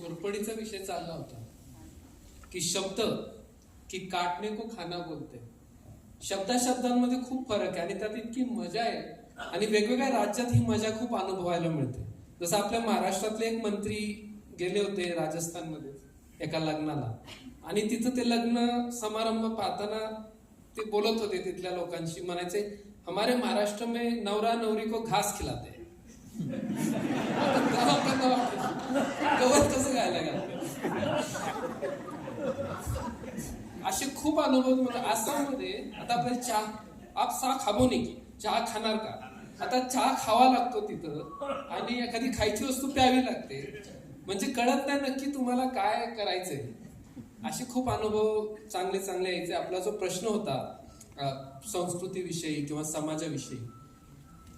घोरपडीचा विषय चालला होता की शब्द की काटणे को खाना बोलते. शब्दांमध्ये खूप फरक आहे आणि त्यात इतकी मजा आहे आणि वेगवेगळ्या राज्यात ही मजा खूप अनुभवायला मिळते. जसं आपल्या महाराष्ट्रातले एक मंत्री गेले होते राजस्थानमध्ये एका लग्नाला आणि तिथं ते लग्न समारंभ पाहताना ते बोलत होते तिथल्या लोकांशी, म्हणायचे हमारे महाराष्ट्र में नवरा नवरी को घास खिलाते. गवत कसं गायला घालते. असे खूप अनुभव मला आसाममध्ये. आता आपल्याला चहा आप सा खाबो नाही की चहा खाणार का, आता चहा खावा लागतो तिथं आणि एखादी खायची वस्तू प्यावी लागते, म्हणजे कळत नाही नक्की तुम्हाला काय करायचंय. असे खूप अनुभव चांगले चांगले यायचे. आपला जो प्रश्न होता संस्कृतीविषयी किंवा समाजाविषयी,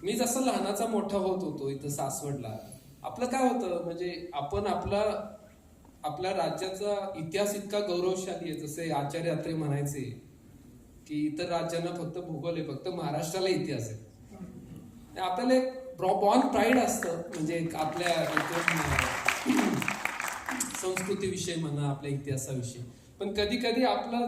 मी जसं लहानाचा मोठा होत होतो इथं सासवडला, आपलं काय होतं म्हणजे आपण आपल्या राज्याचा इतिहास इतका गौरवशाली आहे. जसे आचार्य अत्रे म्हणायचे की इतर राज्यांना फक्त भूगोल आहे, फक्त महाराष्ट्राला इतिहास आहे. आपल्याला एक बॉर्न प्राईड असतं, म्हणजे आपल्या संस्कृतीविषयी म्हणा, आपल्या इतिहासाविषयी. पण कधी कधी आपला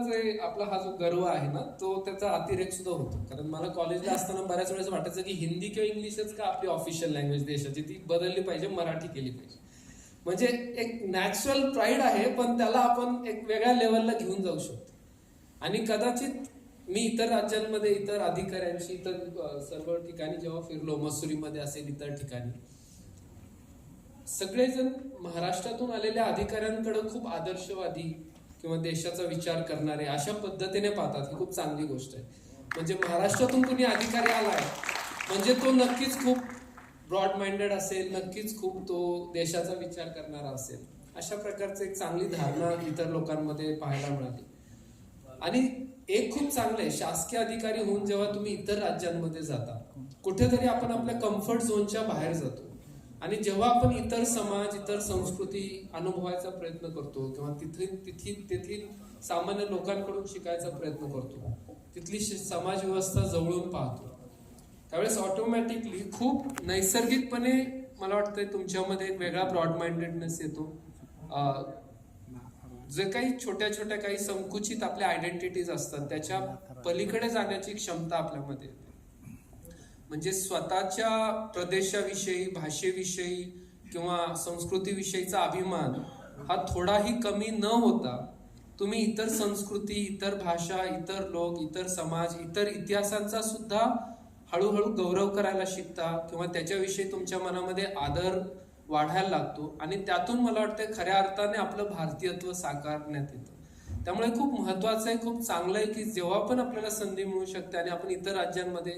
हा जो गर्व आहे ना, तो त्याचा अतिरेक सुद्धा होतो. कारण मला कॉलेजला असताना बऱ्याच वेळेस वाटायचं की हिंदी किंवा इंग्लिशच का आपली ऑफिशियल लँग्वेज देशाची, ती बदलली पाहिजे, मराठी केली पाहिजे. म्हणजे एक नॅचरल प्राईड आहे, पण त्याला आपण एक वेगळ्या लेवलला घेऊन जाऊ शकतो. आणि कदाचित मी इतर राज्यांमध्ये इतर अधिकाऱ्यांशी इतर सर्व ठिकाणी जेव्हा फिरलो, मसुरीमध्ये असेल इतर ठिकाणी, सगळेजण महाराष्ट्रातून आलेल्या अधिकाऱ्यांकडे खूप आदर्शवादी किंवा देशाचा विचार करणारे अशा पद्धतीने पाहतात. ही खूप चांगली गोष्ट आहे. म्हणजे महाराष्ट्रातून कुणी अधिकारी आलाय म्हणजे तो नक्कीच खूप ब्रॉड माइंडेड असेल, नक्कीच खूप तो देशाचा विचार करणारा असेल. अशा प्रकारची एक चांगली धारणा इतर लोकांमध्ये पाहायला मिळाली. आणि एक खूप चांगलं आहे, शासकीय अधिकारी होऊन जेव्हा तुम्ही इतर राज्यांमध्ये जाता, कुठेतरी आपण आपल्या कम्फर्ट झोनच्या बाहेर जातो आणि जेव्हा आपण इतर समाज, इतर संस्कृती अनुभवायचा प्रयत्न करतो किंवा तेथील सामान्य लोकांकडून शिकायचा प्रयत्न करतो, तिथली समाज व्यवस्था जवळून पाहतो, त्यावेळेस ऑटोमॅटिकली खूप नैसर्गिकपणे मला वाटतंय तुमच्यामध्ये एक वेगळा ब्रॉड माइंडेडनेस येतो. जे काही छोट्या छोट्या काही संकुचित आपल्या आयडेंटिटीज असतात त्याच्या पलीकडे जाण्याची क्षमता आपल्यामध्ये येते. म्हणजे स्वतःच्या प्रदेशाविषयी, भाषेविषयी किंवा संस्कृतीविषयीचा अभिमान हा थोडाही कमी न होता तुम्ही इतर संस्कृती, इतर भाषा, इतर लोक, इतर समाज, इतर इतिहासांचा सुद्धा हळूहळू गौरव करायला शिकता किंवा त्याच्याविषयी तुमच्या मनामध्ये आदर वाढायला लागतो आणि त्यातून मला वाटतं खऱ्या अर्थाने आपलं भारतीयत्व साकारण्यात येतं. त्यामुळे खूप महत्वाचं आहे, खूप चांगलं आहे की जेव्हा पण आपल्याला संधी मिळू शकते आणि आपण इतर राज्यांमध्ये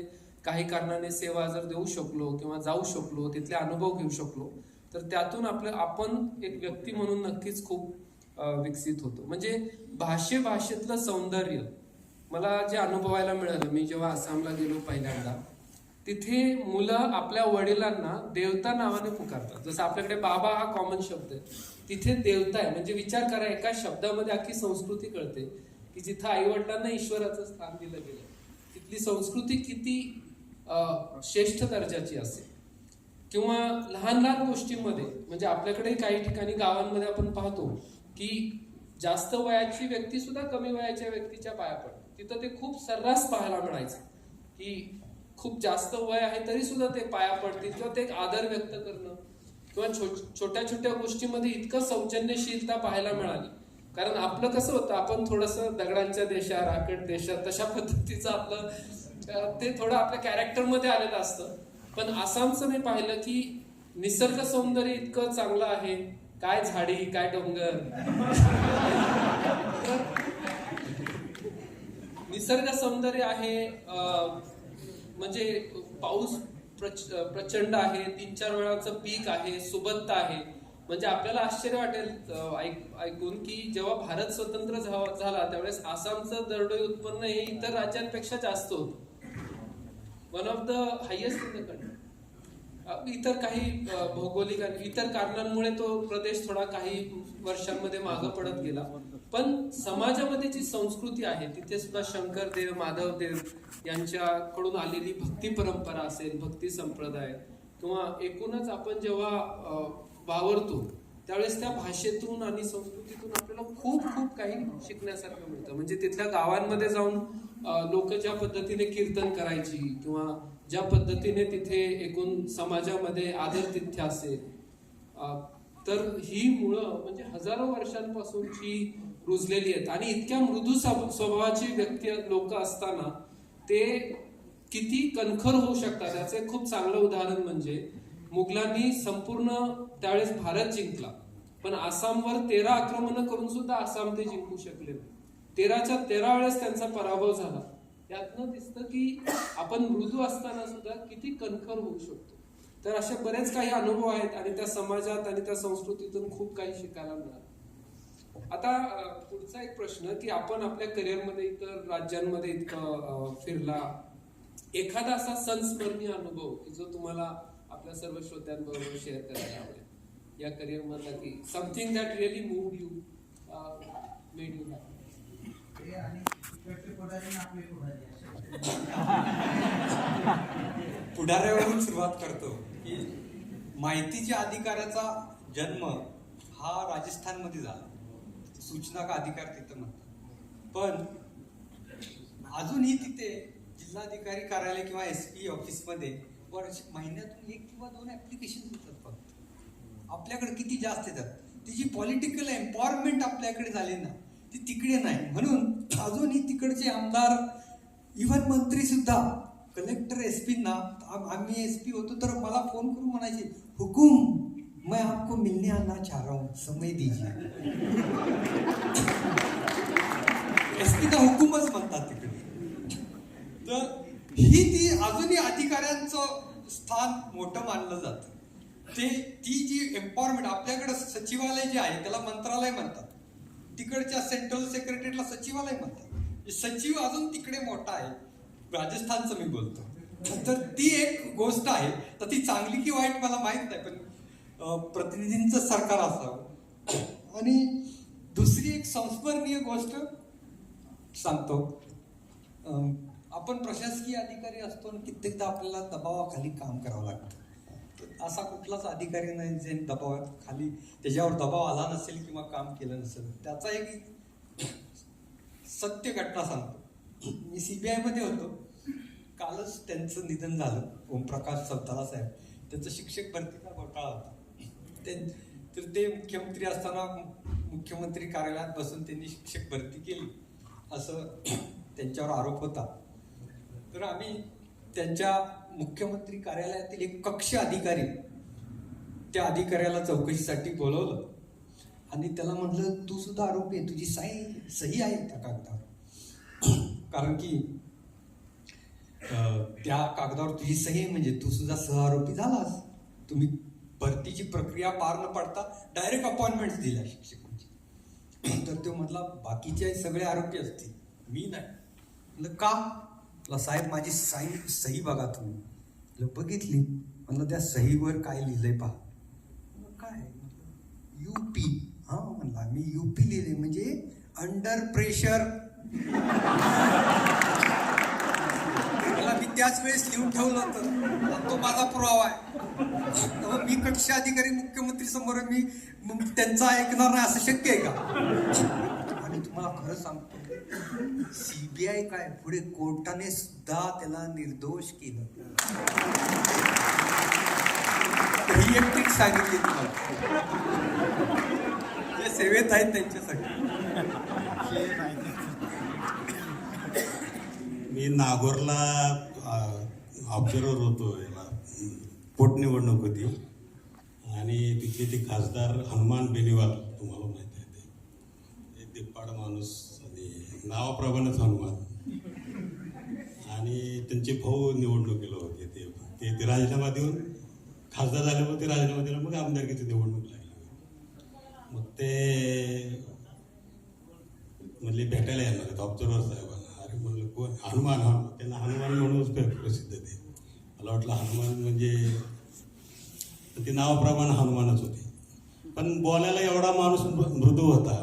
काही कारणाने सेवा जर देऊ शकलो किंवा जाऊ शकलो, तिथले अनुभव घेऊ शकलो, तर त्यातून आपण एक व्यक्ती म्हणून नक्कीच खूप विकसित होतो. म्हणजे भाषेतलं सौंदर्य मला जे अनुभवायला मिळालं, मी जेव्हा आसामला गेलो पहिल्यांदा, तिथे मुलं आपल्या वडिलांना देवता नावाने पुकारतात. जसं आपल्याकडे बाबा हा कॉमन शब्द आहे, तिथे देवता आहे. म्हणजे विचार करा, एका शब्दामध्ये अख्खी संस्कृती कळते की जिथं आई वडिलांना ईश्वराचं स्थान दिलं गेलं, तिथली संस्कृती किती श्रेष्ठ दर्जाची असेल. किंवा लहान लहान गोष्टींमध्ये, म्हणजे आपल्याकडे काही ठिकाणी गावांमध्ये आपण पाहतो की जास्त वयाची व्यक्ती सुद्धा कमी वयाच्या व्यक्तीच्या पाया पडते. तिथं ते खूप सर्रास पाहायला मिळायचं की खूप जास्त वय आहे तरी सुद्धा ते पाया पडतील किंवा ते एक आदर व्यक्त करणं किंवा छोट्या छोट्या गोष्टीमध्ये इतकं सौजन्यशीलता पाहायला मिळाली. कारण आपलं कसं होतं, आपण थोडंसं दगडांच्या देशात, राकट देशात, तशा पद्धतीचं आपलं ते थोडं आपल्या कॅरेक्टरमध्ये आलेलं असतं. पण आसामचं मी पाहिलं की निसर्ग सौंदर्य इतकं चांगलं आहे, काय झाडी, काय डोंगर, निसर्ग सौंदर्य आहे. म्हणजे पाऊस प्रचंड आहे, 3-4 वेळाचं पीक आहे, सुबत्ता आहे. म्हणजे आपल्याला आश्चर्य वाटेल ऐकून की जेव्हा भारत स्वतंत्र झाला त्यावेळेस आसामचं दरडोई उत्पन्न हे इतर राज्यांपेक्षा जास्त होतं, one of the highest in the country. इतर काही भौगोलिक आणि इतर कारणांमुळे तो प्रदेश थोडा काही वर्षांमध्ये मागं पडत गेला. पण समाजामध्ये जी संस्कृती आहे तिथे सुद्धा शंकरदेव, माधवदेव यांच्याकडून आलेली भक्ती परंपरा असेल, भक्ती संप्रदाय किंवा एकूणच आपण जेव्हा वावरतो त्यावेळेस त्या भाषेतून आणि संस्कृतीतून आपल्याला खूप खूप काही शिकण्यासारखं मिळतं. म्हणजे तिथल्या गावांमध्ये जाऊन लोक ज्या पद्धतीने कीर्तन करायची किंवा ज्या पद्धतीने तिथे एकूण समाजामध्ये आदरातिथ्य असेल, तर ही मुळं म्हणजे हजारो वर्षांपासूनची रुजलेली आहेत. आणि इतक्या मृदू स्वभावाची व्यक्ती लोक असताना ते किती कणखर होऊ शकतात याचं एक खूप चांगलं उदाहरण म्हणजे मुघलांनी संपूर्ण त्यावेळेस भारत जिंकला, पण आसामवर 13 आक्रमणं करून सुद्धा आसाम ते जिंकू शकले नाही. 13च्या 13 वेळेस त्यांचा पराभव झाला. यातनं दिसतं की आपण मृदू असताना सुद्धा किती कणखर होऊ शकतो. तर असे बरेच काही अनुभव आहेत आणि त्या समाजात आणि त्या संस्कृतीतून खूप काही शिकायला मिळालं. आता पुढचा एक प्रश्न की आपण आपल्या करिअरमध्ये इतर राज्यांमध्ये इतकं फिरला, एखादा असा संस्मरणीय अनुभव की जो तुम्हाला आपल्या सर्व श्रोत्यांबरोबर शेअर करायला आवडेल या करिअर मधला, की something that really moved you, made you happy? पुढाऱ्यावरून सुरुवात करतो की माहितीच्या अधिकाराचा जन्म हा राजस्थानमध्ये झाला. सूचना का अधिकार तिथं म्हणतात, पण अजूनही तिथे जिल्हाधिकारी कार्यालय किंवा SP ऑफिसमध्ये महिन्यातून 1 किंवा 2 ऍप्लिकेशन येतात. फक्त आपल्याकडे किती जास्त येतात. तिची पॉलिटिकल एम्पॉवरमेंट आपल्याकडे झाली ना, ती तिकडे नाही. म्हणून अजूनही तिकडचे आमदार, इव्हन मंत्री सुद्धा कलेक्टर SP ना, आम्ही SP होतो तर मला फोन करून म्हणायचे, हुकुम मैं आपको मिलने आना चाह रहा हूं, समय दीजिए. SP ना हुकुमच म्हणतात तिकडे. तर ही ती अजूनही अधिकाऱ्यांचं स्थान मोठं मानलं जातं. ती जी एम्पॉवरमेंट आपल्याकडे सचिवालय जे आहे त्याला मंत्रालय म्हणतात, तिकडच्या सेंट्रल सेक्रेटरीला सचिवालय म्हणतात. सचिव अजून तिकडे मोठा आहे, राजस्थानचं मी बोलतो. तर ती एक गोष्ट आहे. तर ती चांगली की वाईट मला माहित नाही, पण प्रतिनिधींचं सरकार असावं. आणि दुसरी एक संस्मरणीय गोष्ट सांगतो. आपण प्रशासकीय अधिकारी असतो आणि कित्येकदा आपल्याला दबावाखाली काम करावं लागतं. असा कुठलाच अधिकारी नाही जे दबावाखाली त्याच्यावर दबाव आला नसेल किंवा काम केलं नसेल. त्याचा एक सत्य घटना सांगतो. मी CBI मध्ये होतो. कालच त्यांचं निधन झालं, ओमप्रकाश चौताला साहेब. त्यांचं शिक्षक भरतीचा घोटाळा होता. तर ते मुख्यमंत्री असताना मुख्यमंत्री कार्यालयात बसून त्यांनी शिक्षक भरती केली असं त्यांच्यावर आरोप होता. तर आम्ही त्यांच्या मुख्यमंत्री कार्यालयातील एक कक्ष अधिकारी, त्या अधिकाऱ्याला चौकशीसाठी बोलवलं आणि त्याला म्हणलं, तू सुद्धा आरोपी आहे, तुझी सही आहे त्या कागदावर. कारण की त्या कागदावर तुझी सही आहे म्हणजे तू सुद्धा सहआरोपी झालास. तुम्ही भरतीची प्रक्रिया पार न पडता डायरेक्ट अपॉइंटमेंट दिल्या शिक्षकांची. तर तो म्हटला, बाकीचे सगळे आरोपी असतील, मी नाही. म्हणलं का? साहेब माझी सही बघा तुम्ही. बघितली. म्हणलं त्या सहीवर काय लिहिलंय पहा. काय? UP. हा म्हणला, मी UP लिहिले म्हणजे अंडर प्रेशर. मला मी त्याच वेळेस लिहून ठेवलं होतं, तो माझा पुरावा आहे. मी कक्ष अधिकारी मुख्यमंत्री समोर मी त्यांचा ऐकणार नाही असं शक्य आहे का? आणि तुम्हाला खरं सांगतो, CBI काय पुढे कोर्टाने सुद्धा त्याला निर्दोष केलं. ही एक ट्रिक सांगितली तुम्हाला, जे सेवेत आहेत त्यांच्यासाठी. मी नागोरला ऑब्झर्वर होतो. पोटनिवडणूक होती आणि तिथले ते खासदार हनुमान बेनीवाल, तुम्हाला माहिती आहे, ते दिप्पाड माणूस आणि नावाप्रमाणेच हनुमान. आणि त्यांचे भाऊ निवडणुकीला होते. ते राजीनामा देऊन खासदार झाल्यामुळे ते राजीनामा दिला, मग आमदारकीची निवडणूक लागली. मग ते म्हणले भेटायला येणार आहेत ऑब्झर्वर साहेबांना. अरे म्हणलं कोण? हनुमान. त्यांना हनुमान म्हणूनच प्रसिद्ध ते. मला वाटलं हनुमान म्हणजे ते नावाप्रमाणे हनुमानच होते, पण बोलायला एवढा माणूस मृदू होता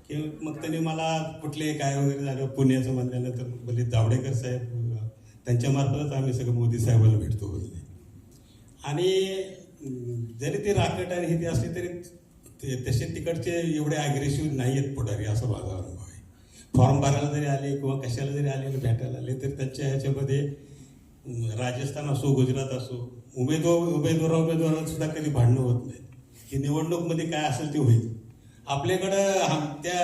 की मग त्यांनी मला कुठले काय वगैरे झालं पुण्याचं म्हणल्यानंतर बोलले, जावडेकर साहेब त्यांच्या मार्फतच आम्ही सगळं मोदी साहेबांना भेटतो बोलले. आणि जरी ते राकट आणि हे ते असले तरी तसे तिकडचे एवढे अग्रेसिव्ह नाही आहेत पुढारी, असं माझा अनुभव आहे. फॉर्म भरायला जरी आले किंवा कशाला जरी आले भेटायला आले तर त्यांच्या ह्याच्यामध्ये राजस्थान असो गुजरात असो उमेदवारात सुद्धा कधी भांडणं होत नाही की निवडणूकमध्ये काय असेल ते होईल. आपल्याकडं त्या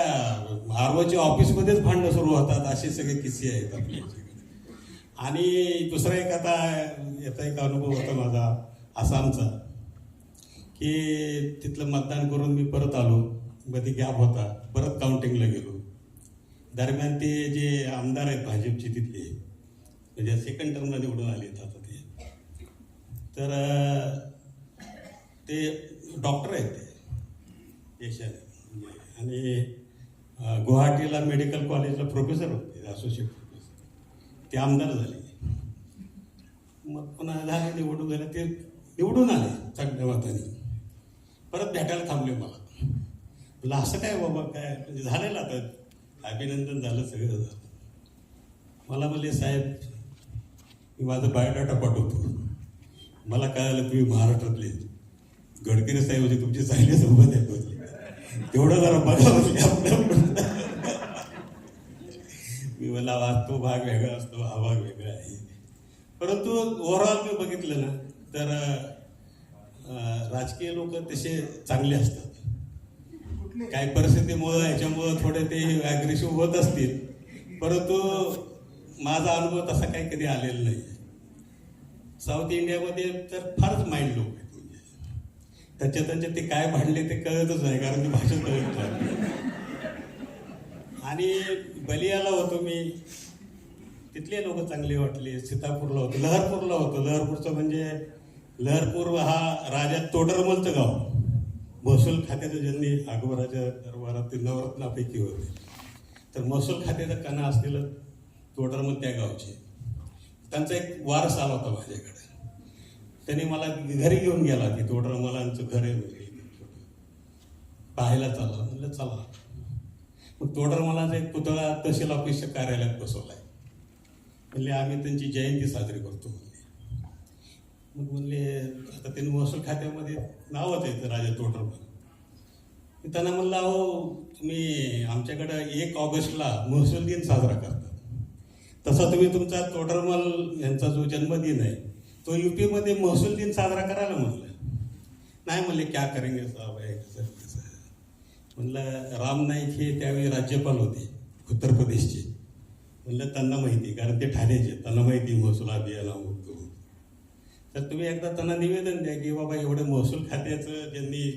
आरओच्या ऑफिसमध्येच भांडणं सुरू होतात, असे सगळे किस्से आहेत आपल्या ह्याच्याकडे. आणि दुसरा एक आता याचा एक अनुभव होता माझा आसामचा, की तिथलं मतदान करून मी परत आलो, मध्ये गॅप होता, परत काउंटिंगला गेलो. दरम्यान ते जे आमदार आहेत भाजपचे तिथले, म्हणजे सेकंड टर्मला निवडून आले आता ते डॉक्टर आहेत ते यशाने, आणि गुवाहाटीला मेडिकल कॉलेजला प्रोफेसर होते, असोसिएट प्रोफेसर. ते आमदार झाले. मग पुन्हा झाले निवडून झाले, ते निवडून आले चांगल्या मताने, परत भेटायला थांबले मला. म्हणलं असं काय बाबा, काय म्हणजे झालेलं आता अभिनंदन झालं, सगळं झालं. मला म्हणले साहेब मी माझा बायोडाटा पाठवतो, मला कळालं तुम्ही महाराष्ट्रातले गडकरी साहेब होते, तुमचे चांगले संबंध आहेत होते, तेवढं जरा बघा म्हणजे आपलं. मी मला वाचतो भाग वेगळा असतो, हा भाग वेगळा आहे. परंतु ओव्हरऑल मी बघितलं ना तर राजकीय लोक तसे चांगले असतात. काही परिस्थितीमुळं याच्यामुळं थोडे ते ॲग्रेसिव्ह होत असतील, परंतु माझा अनुभव तसा काही कधी आलेला नाही. साऊथ इंडियामध्ये तर फारच माइंड लोक आहेत, म्हणजे त्यांच्या ते काय भांडले ते कळतच नाही, कारण ते भाषा कळत नाही. आणि बलियाला होतो मी, तिथले लोक चांगले वाटले. सीतापूरला होतो, लहरपूरला होतो. लहरपूरचं म्हणजे लहरपूर हा राजा तोडरमलचं गाव, महसूल खात्याचं ज्यांनी अकबराच्या दरबारात ते नवरत्नापैकी होते, तर महसूल खात्याचा कणा असलेलं तोडरमल त्या गावचे. त्यांचा एक वारस आला होता माझ्याकडे, त्यांनी मला घरी घेऊन गेला की तोडरमलांचं घर आहे पाहायला चालला. म्हणलं चला. मग तोडरमलाचा एक पुतळा तहसील ऑफिसच्या कार्यालयात बसवलाय. म्हणले आम्ही त्यांची जयंती साजरी करतो म्हणले. मग म्हणले आता त्यांनी महसूल खात्यामध्ये नावच आहे राजा तोडरमल. मी त्यांना म्हणलं अहो तुम्ही आमच्याकडं 1 ऑगस्टला महसूल दिन साजरा करतात, तसा तुम्ही तुमचा तोडरमल यांचा जो जन्मदिन आहे तो UP-मध्ये महसूल दिन साजरा करायला म्हणलं. नाही म्हणले क्या करेंगे साहब आहे कसं कसं. म्हणलं राम नाईक हे त्यावेळी राज्यपाल होते उत्तर प्रदेशचे. म्हणलं त्यांना माहिती, कारण ते ठाण्याचे, त्यांना माहिती महसूल अभियान अमुक. तर तुम्ही एकदा त्यांना निवेदन द्या की बाबा एवढं महसूल खात्याचं ज्यांनी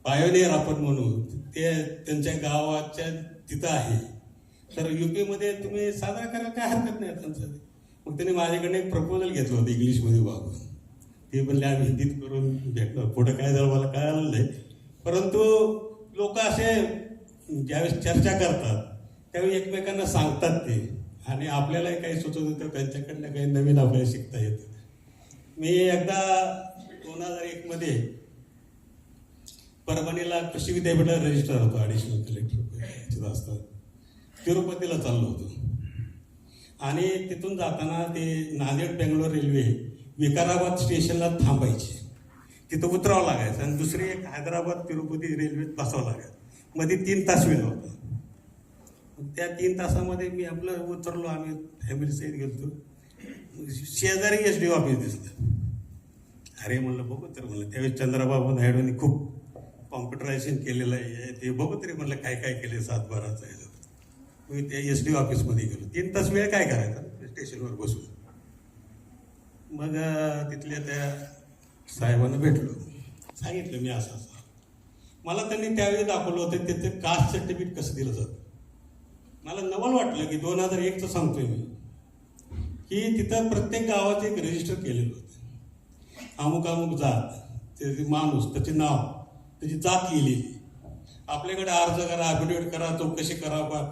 पायोनियर आपण म्हणू ते त्यांच्या गावाच्या तिथं आहे, तर UP-मध्ये तुम्ही साजरा करायला काय हरकत नाही त्यांचं. मग त्यांनी माझ्याकडे एक प्रपोजल घेतलं होतं इंग्लिशमध्ये वागून. ते म्हणले आम्ही हिंदीत करून भेटलो. पुढं काय झालं मला कळालं नाही, परंतु लोक असे ज्यावेळेस चर्चा करतात त्यावेळी एकमेकांना सांगतात ते, आणि आपल्यालाही काही सुचत होतं, त्यांच्याकडनं काही नवीन आपल्याला शिकता येतं. मी एकदा 2001 परभणीला कृषी विद्यापीठाला रजिस्ट्रार होतो, ॲडिशनल कलेक्टर असतात. तिरुपतीला चाललो होतो, आणि तिथून जाताना ते नांदेड बेंगलोर रेल्वे विकाराबाद स्टेशनला थांबायची, तिथं उतरावं लागायचं, आणि दुसरी एक हैदराबाद तिरुपती रेल्वेत बसावं लागायचं. मध्ये 3 तास वेळ होता. त्या 3 तासामध्ये मी आपलं उतरलो, आम्ही फॅमिली सहित गेलो. शेजारी SD ऑफिस दिसलं. अरे म्हणलं बघू तर, म्हणलं त्यावेळेस चंद्रबाबू नायडूंनी खूप कॉम्प्युटरायझेशन केलेलं आहे, ते बघू तरी म्हणलं काय काय केले 7/12चं आहे. मी त्या SD ऑफिसमध्ये गेलो. 3 तास वेळ काय करायचा स्टेशनवर बसून. मग तिथल्या त्या साहेबांना भेटलो, सांगितलं मी असं असं. मला त्यांनी त्यावेळी दाखवलं होतं तिथे कास्ट सर्टिफिकेट कसं दिलं जातं. मला नवल वाटलं की 2001चं सांगतोय मी, की तिथं प्रत्येक गावाचं एक रजिस्टर केलेलं होतं. अमुक अमुक जात, त्याचे माणूस, त्याचे नाव, त्याची जात लिहिलेली. आपल्याकडे अर्ज करा, ॲफिडेविट करा, चौकशी करा, बा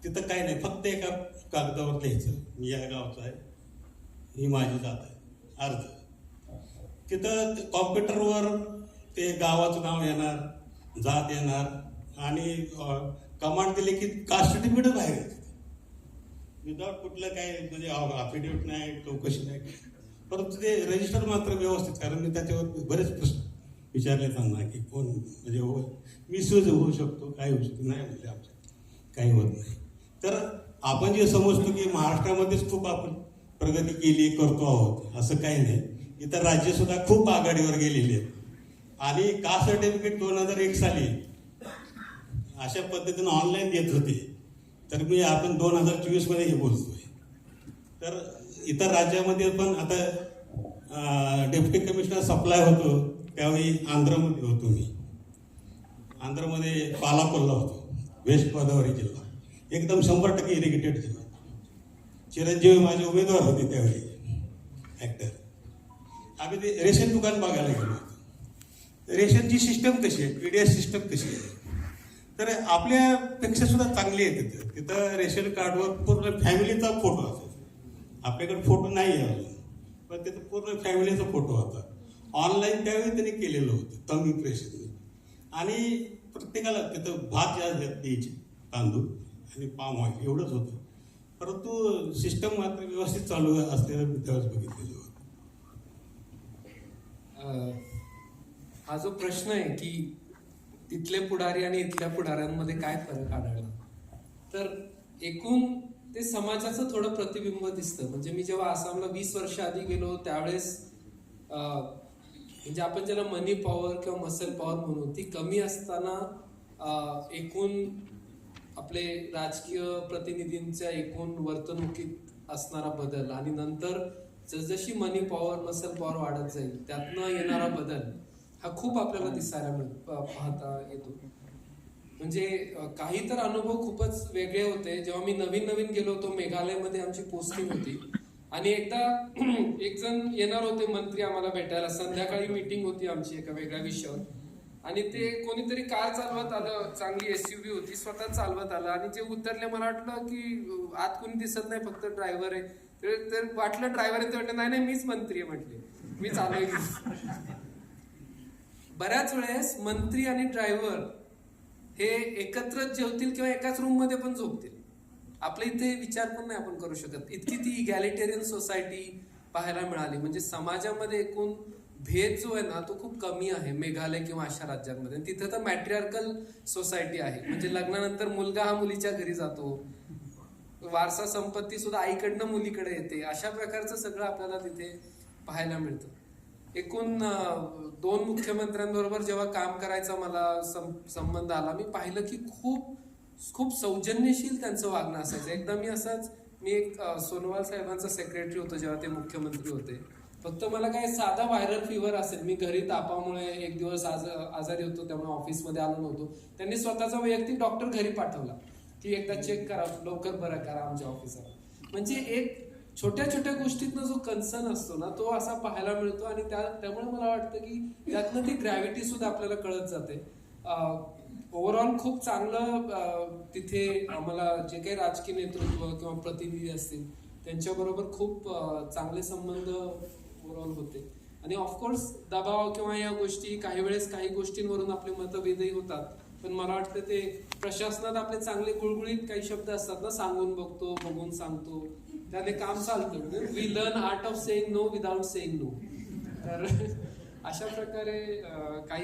तिथं काही नाही, फक्त एका कागदावर लिहायचं मी या गावचा आहे, ही माझी जात आहे, अर्ज. तिथं कॉम्प्युटरवर ते गावाचं नाव येणार, जात येणार, आणि कमांड दिले की कास्ट सर्टिफिकेटच बाहेर येते, विदाउट कुठलं काय म्हणजे अफिडेविट नाही, चौकशी नाही. परंतु ते रजिस्टर मात्र व्यवस्थित, कारण मी त्याच्यावर बरेच प्रश्न विचारले त्यांना की कोण म्हणजे मिसयूज होऊ शकतो, काय होऊ शकतो. नाही म्हणजे आमच्या काही होत नाही. तर आपण जे समजतो की महाराष्ट्रामध्येच खूप आपण प्रगती केली करतो आहोत असं काही नाही. इतर राज्य सुद्धा खूप आघाडीवर गेलेली आहेत. आणि कास्ट सर्टिफिकेट 2001 साली अशा पद्धतीनं ऑनलाईन देत होते, तर मी आपण 2024 मध्ये हे बोलतोय. तर इतर राज्यामध्ये पण आता डेप्युटी कमिशनर सप्लाय होतो त्यावेळी आंध्रमध्ये होतो मी. आंध्रमध्ये पालाकोल्ला होतो, वेस्ट गोदावरी जिल्हा, एकदम 100% इरिगेटेड जिल्हा. चिरंजीवी माझे उमेदवार होते त्यावेळी ऍक्टर. आम्ही ते रेशन दुकान बघायला गेलो होतो. रेशनची सिस्टम कशी आहे, पीडीएस सिस्टम कशी आहे, तर आपल्यापेक्षा सुद्धा चांगली आहे. तिथं रेशन कार्डवर पूर्ण फॅमिलीचा फोटो असायचा. आपल्याकडे फोटो नाही आहे अजून, पण तिथं पूर्ण फॅमिलीचा फोटो होता. ऑनलाईन त्यावेळी त्यांनी केलेलं होतं तंग इम्प्रेशन. आणि प्रत्येकाला तिथं भात जास्त द्यायचे, तांदूळ आणि पाम ऑइल एवढंच होतं. परंतु सिस्टम मात्र व्यवस्थित चालू असलेलं मी त्यावेळेस बघितलेलं होतं. हा जो प्रश्न आहे की तिथले पुढारी आणि इथल्या पुढाऱ्यांमध्ये काय फरक आढळला, तर एकूण ते समाजाचं थोडं प्रतिबिंब दिसतं. म्हणजे मी जेव्हा आसामला 20 वर्ष आधी गेलो त्यावेळेस म्हणजे आपण ज्याला मनी पॉवर किंवा मसल पॉवर म्हणू, ती कमी असताना एकूण आपले राजकीय प्रतिनिधींच्या एकूण वर्तणुकीत असणारा बदल आणि नंतर जसजशी मनी पॉवर मसल पॉवर वाढत जाईल त्यातनं येणारा बदल हा खूप आपल्याला दिसायला पाहता येतो. म्हणजे काही तर अनुभव खूपच वेगळे होते. जेव्हा मी नवीन गेलो होतो, मेघालयमध्ये आमची पोस्टिंग होती आणि एकदा एक जण येणार होते मंत्री आम्हाला भेटायला. संध्याकाळी मीटिंग होती आमची एका वेगळ्या विषयावर आणि ते कोणीतरी कार चालवत आलं, चांगली एसयूव्ही होती, स्वतः चालवत आलं आणि जे उतरले मला वाटलं की आत कोणी दिसत नाही, फक्त ड्रायव्हर आहे. तर वाटलं ड्रायव्हर आहे, ते म्हटलं नाही नाही मीच मंत्री आहे, म्हटले मी चालवली. बऱ्याच वेळेस मंत्री आणि ड्रायव्हर हे एकत्रच जेवतील किंवा एकाच रूम मध्ये पण झोपतील. आपल्या इथे विचार पण नाही आपण करू शकत. इतकी ती इगॅलिटेरियन सोसायटी पाहायला मिळाली. म्हणजे समाजामध्ये एकूण भेद जो आहे ना तो खूप कमी आहे मेघालय किंवा अशा राज्यांमध्ये. तिथे तर मॅट्रिआर्कल सोसायटी आहे. म्हणजे लग्नानंतर मुलगा हा मुलीच्या घरी जातो, वारसा संपत्ती सुद्धा आईकडनं मुलीकडे येते. अशा प्रकारचं सगळं आपल्याला तिथे पाहायला मिळतं. एकूण 2 मुख्यमंत्र्यांबरोबर जेव्हा काम करायचा मला संबंध आला, मी पाहिलं की खूप सौजन्यशील त्यांचं वागणं असायचं. एकदा मी एक सोनोवाल साहेबांचा सेक्रेटरी होतो जेव्हा ते मुख्यमंत्री होते. फक्त मला काय साधा व्हायरल फिवर असेल, मी घरी तापामुळे एक दिवस आजारी होतो त्यामुळे ऑफिसमध्ये आलो नव्हतो. त्यांनी स्वतःचा वैयक्तिक डॉक्टर घरी पाठवला की एकदा चेक करा, लवकर बरं करा आमच्या ऑफिसला. म्हणजे एक छोट्या छोट्या गोष्टीतनं जो कन्सर्न असतो ना तो असा पाहायला मिळतो आणि त्यामुळे मला वाटतं की त्यातनं ती ग्रॅव्हिटी सुद्धा आपल्याला कळत जाते. ओव्हरऑल खूप चांगलं तिथे आम्हाला जे काही राजकीय नेतृत्व किंवा प्रतिनिधी असतील त्यांच्याबरोबर खूप चांगले संबंध ओव्हरऑल होते. आणि ऑफकोर्स दबाव किंवा या गोष्टी काही वेळेस काही गोष्टींवरून आपले मतभेदही होतात. पण मला वाटतं ते प्रशासनात आपले चांगले गुळगुळीत काही शब्द असतात ना, सांगून बघतो, बघून सांगतो, त्याने काम चालतं. We learn art of saying no without saying no. तर अशा प्रकारे काही